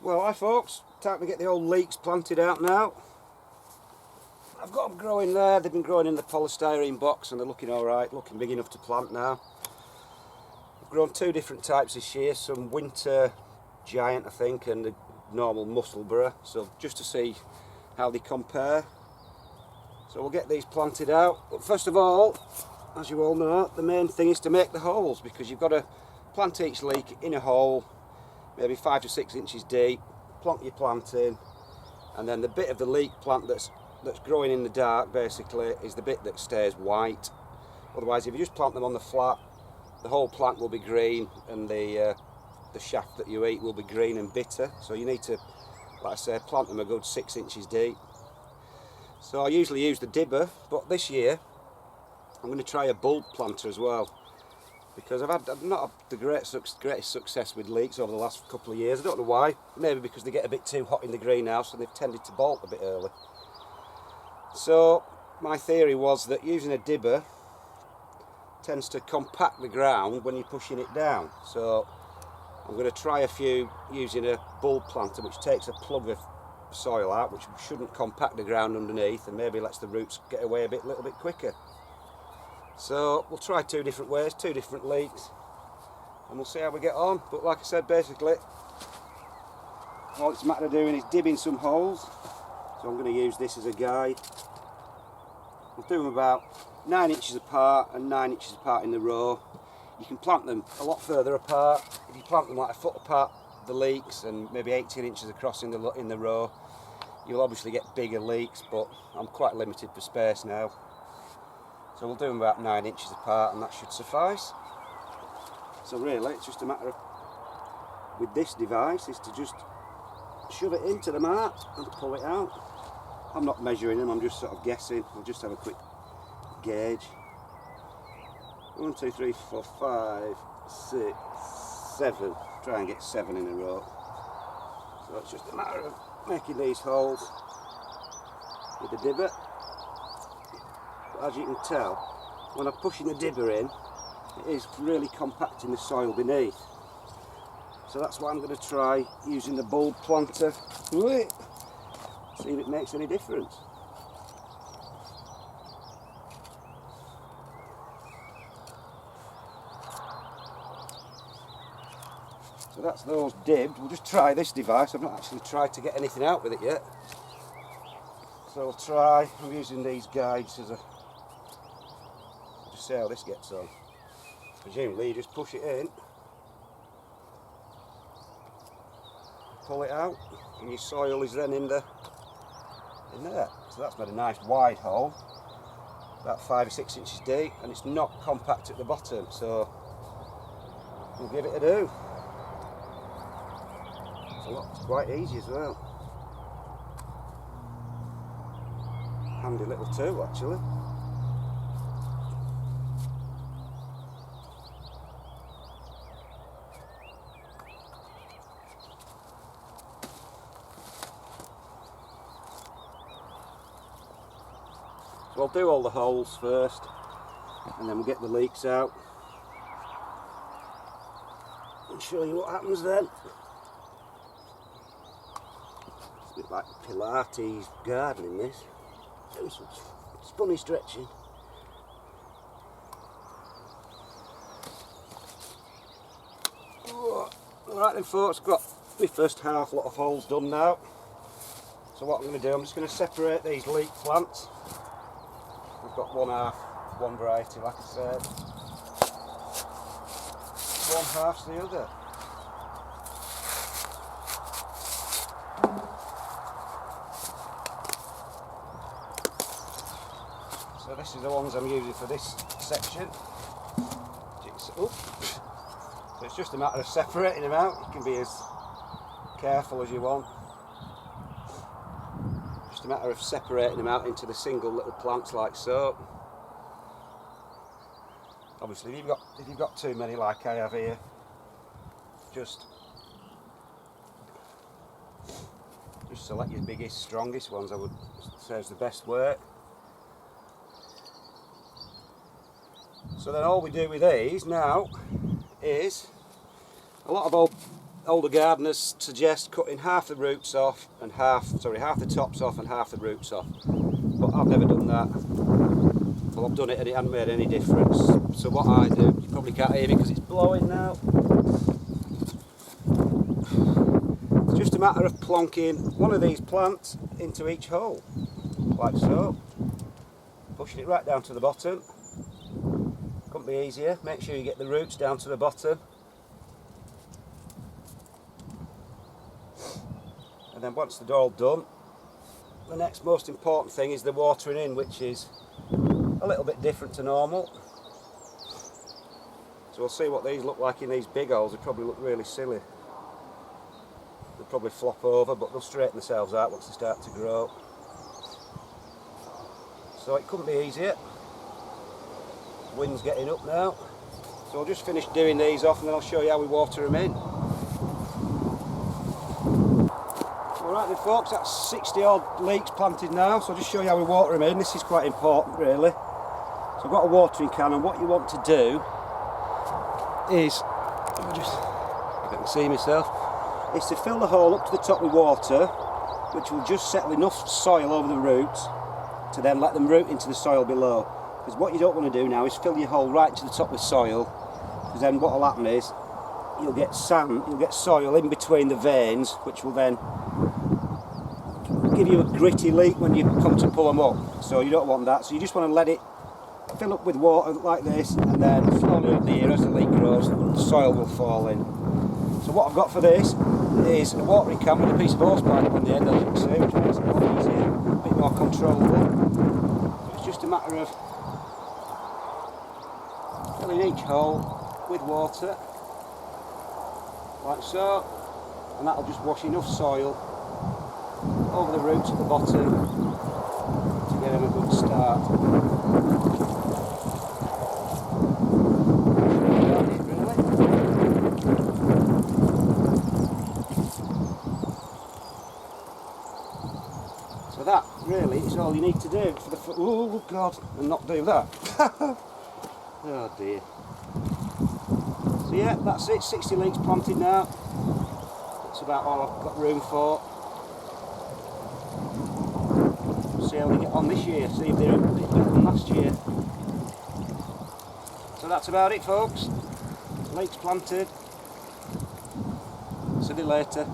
Well, hi folks, time to get the old leeks planted out now. I've got them growing there. They've been growing in the polystyrene box and they're looking alright, looking big enough to plant now. I've grown two different types this year, some winter giant I think and the normal musselburgh, so just to see how they compare. So we'll get these planted out, but first of all, as you all know, the main thing is to make the holes, because you've got to plant each leek in a hole, maybe 5 to 6 inches deep, plonk your plant in, and then the bit of the leek plant that's growing in the dark basically is the bit that stays white. Otherwise, if you just plant them on the flat, the whole plant will be green and the shaft that you eat will be green and bitter. So you need to, like I say, plant them a good 6 inches deep. So I usually use the dibber, but this year I'm going to try a bulb planter as well, because I've not had the greatest success with leeks over the last couple of years. I don't know why. Maybe because they get a bit too hot in the greenhouse and they've tended to bolt a bit early. So my theory was that using a dibber tends to compact the ground when you're pushing it down. So I'm going to try a few using a bulb planter, which takes a plug of soil out, which shouldn't compact the ground underneath and maybe lets the roots get away a little bit quicker. So we'll try two different ways, two different leeks, and we'll see how we get on. But like I said, basically all it's a matter of doing is dibbing some holes. So I'm going to use this as a guide. We'll do them about 9 inches apart and 9 inches apart in the row. You can plant them a lot further apart. If you plant them like a foot apart, the leeks, and maybe 18 inches across in the row, you'll obviously get bigger leeks, but I'm quite limited for space now. So we'll do them about 9 inches apart and that should suffice. So really it's just a matter of, with this device, is to just shove it into the mat and pull it out. I'm not measuring them, I'm just sort of guessing. I'll just have a quick gauge. 1, 2, 3, 4, 5, 6, 7. Try and get 7 in a row. So it's just a matter of making these holes with the dibber. But as you can tell, when I'm pushing the dibber in, it is really compacting the soil beneath. So that's why I'm going to try using the bulb planter. See if it makes any difference. So that's those dibbed. We'll just try this device. I've not actually tried to get anything out with it yet. So I'll try, I'm using these guides as a, just see how this gets on. Presumably you just push it in, pull it out, and your soil is then in there. So that's made a nice wide hole, about 5 or 6 inches deep, and it's not compact at the bottom, so we'll give it a do. It's quite easy as well. Handy little tool actually. So I'll do all the holes first and then we'll get the leeks out and show you what happens then. It's a bit like Pilates gardening this. Doing some spunny stretching. Alright then folks, got my first half lot of holes done now. So what I'm going to do, I'm just going to separate these leek plants. I've got one variety like I said. One half's the other. So this is the ones I'm using for this section. So it's just a matter of separating them out. You can be as careful as you want. Just a matter of separating them out into the single little plants like so. Obviously if you've got too many like I have here, just select your biggest, strongest ones, I would say is the best way. So then all we do with these now is, a lot of old older gardeners suggest cutting half the roots off and half the tops off and half the roots off. But I've never done that. Well, I've done it and it hasn't made any difference. So what I do, you probably can't hear me because it's blowing now. It's just a matter of plonking one of these plants into each hole, like so. Pushing it right down to the bottom. Couldn't be easier. Make sure you get the roots down to the bottom. And then once they're all done, the next most important thing is the watering in, which is a little bit different to normal. So we'll see what these look like in these big holes. They probably look really silly. They'll probably flop over, but they'll straighten themselves out once they start to grow. So it couldn't be easier. Wind's getting up now. So I'll just finish doing these off and then I'll show you how we water them in. Alright then folks, that's 60 odd leeks planted now, so I'll just show you how we water them in. This is quite important really. So I've got a watering can, and what you want to do is, let me just, if I can see myself, is to fill the hole up to the top with water, which will just settle enough soil over the roots to then let them root into the soil below. Because what you don't want to do now is fill your hole right to the top with soil, because then what will happen is you'll get sand, you'll get soil in between the veins, which will then give you a gritty leek when you come to pull them up. So you don't want that, so you just want to let it fill up with water like this, and then slowly up the year as the leek grows, the soil will fall in. So what I've got for this is a watering can with a piece of hosepipe on the end, as you can see, which makes it a lot easier, a bit more controllable. It's just a matter of filling each hole with water, like so, and that'll just wash enough soil over the roots at the bottom to get them a good start. So that really is all you need to do for the oh god, and not do that. Oh dear. So yeah, that's it, 60 leeks planted now. That's about all I've got room for. See how they get on this year, see if they're a bit better than last year. So that's about it folks. Leeks planted. See you later.